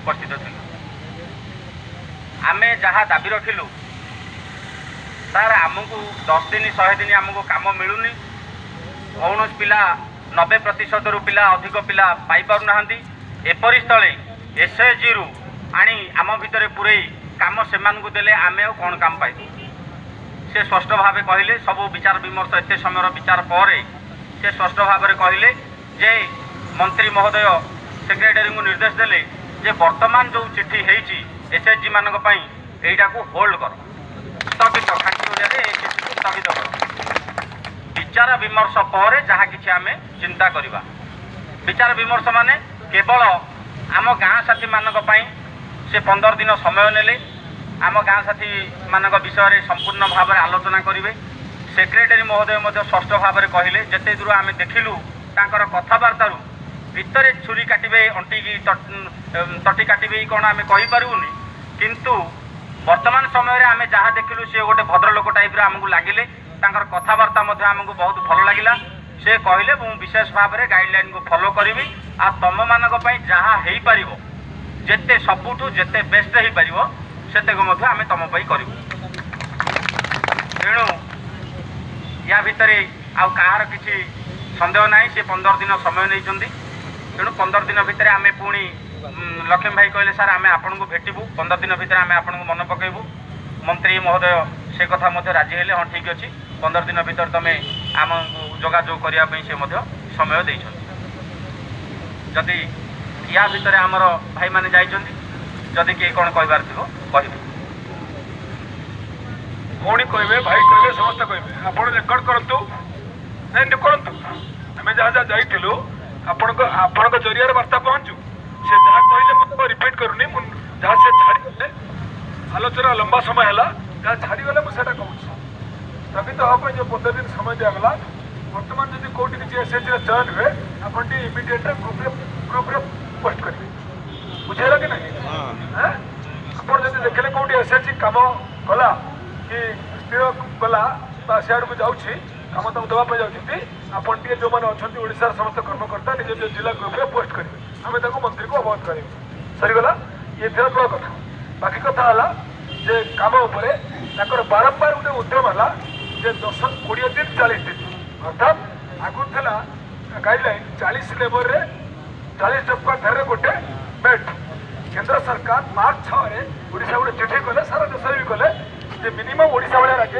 उपस्थित थिलु। आमे जहाँ दाबी रखिलु सार आमको 10 दिन 100 दिन आमको काम मिलूनी कौन पिला 90% रु पिला अधिक पिला पाई पारु नाहंती एपरि स्थले एसएचजी रु आनी आम भितर पुरई काम से देले आमे आ कौन काम पाइबु से स्पष्ट भाव कहले सब विचार विमर्श एत समय विचार पर से स्पष्ट भाव कहले जे मंत्री महोदय सेक्रेटरी को निर्देश देले जे वर्तमान जो चिट्ठी होती एसएचजी मान यहीटा को होल्ड कर स्थगित खाटी चिट्ठी को स्थगित कर विचार विमर्श पर जहाँ कि आम चिंता करवा विचार विमर्श माने केवल आम गाँ साथी मान से 15 दिन समय नेले आम गाँ साथी मान विषय में संपूर्ण भाव में आलोचना करेंगे। सेक्रेटरी महोदय स्पष्ट भाव में कहले जिते दूर आम देखिलु तांकर कथबार्तारू भितर छुरी काटे अंटिकी तटी काटे कौन आम कहीपरूनी किंतु वर्तमान समय आम जहाँ देखिलु सी गोटे भद्रलोक टाइप आमको लगिले कथबार्ता आमको बहुत भल लगिला से कहले विशेष भाव में गाइडलाइन को फॉलो करी आ तुम मान जहाँ हो पार जिते सबुठू जिते बेस्ट हो पार से आम तुम करूँ तेणु या भितर आउ कहार किसी संदेह ना सी 15 दिन समय नहीं तेणु 15 दिन भितर आम पुणी लक्ष्मी भाई कहले सार आम आपन को भेटबू 15 दिन भितर आम आपन को मन पकेबू मंत्री महोदय से कथा राजी हेले हाँ ठीक अच्छे 15 दिन भितर तुम आम जोगाजोग करने से समय दे जदि या भितर आमर भाई माने जाइछन्ति जदि किए कौन कहबार थो कह भौणी कहे भाई कहे समस्त कहे आप रेकर्ड करूँ नहीं करूँ आम जहाँ जहाँ जाइलु आपण जरिया बार्ता पहुँचू से जहाँ कहले रिपीट करूनी जहाँ से छाड़े आलोचना लंबा समय है जहाँ छाड़गले मुझे कहूँ स्थगित हाँपी जो 15 दिन समय दिगला बर्तमान जब कौटी किसी एसएचजी चयन हुए आप इमिडिएट ग्रुप पोस्ट करेंगे बुझेगा कि नहीं आप देखले कौटी एसएचजी कम कला कि स्थिर कला सियाड़ को जाऊँगी कम तुम देवाई जाती आपन टे जो मैंने अच्छा ओडार समस्त कर्मकर्ता निज निज जिला ग्रुप में पोस्ट करेंगे आम मंत्री को अवगत करेंगे सरीगला ये थे बड़ कथा बाकी कथा है जे कम उपर बारंबार गोटे उद्यम है जे 10-20 दिन 40 दिन अर्थात आगुरी था गाइडलाइन 40 लेबर रे 40 टका धर गोटे बेड केंद्र सरकार मार्च 6 ओडिशा गोटे चिठी कले सारा देश भी कले मिनिमम ओडिशा भाया राज्य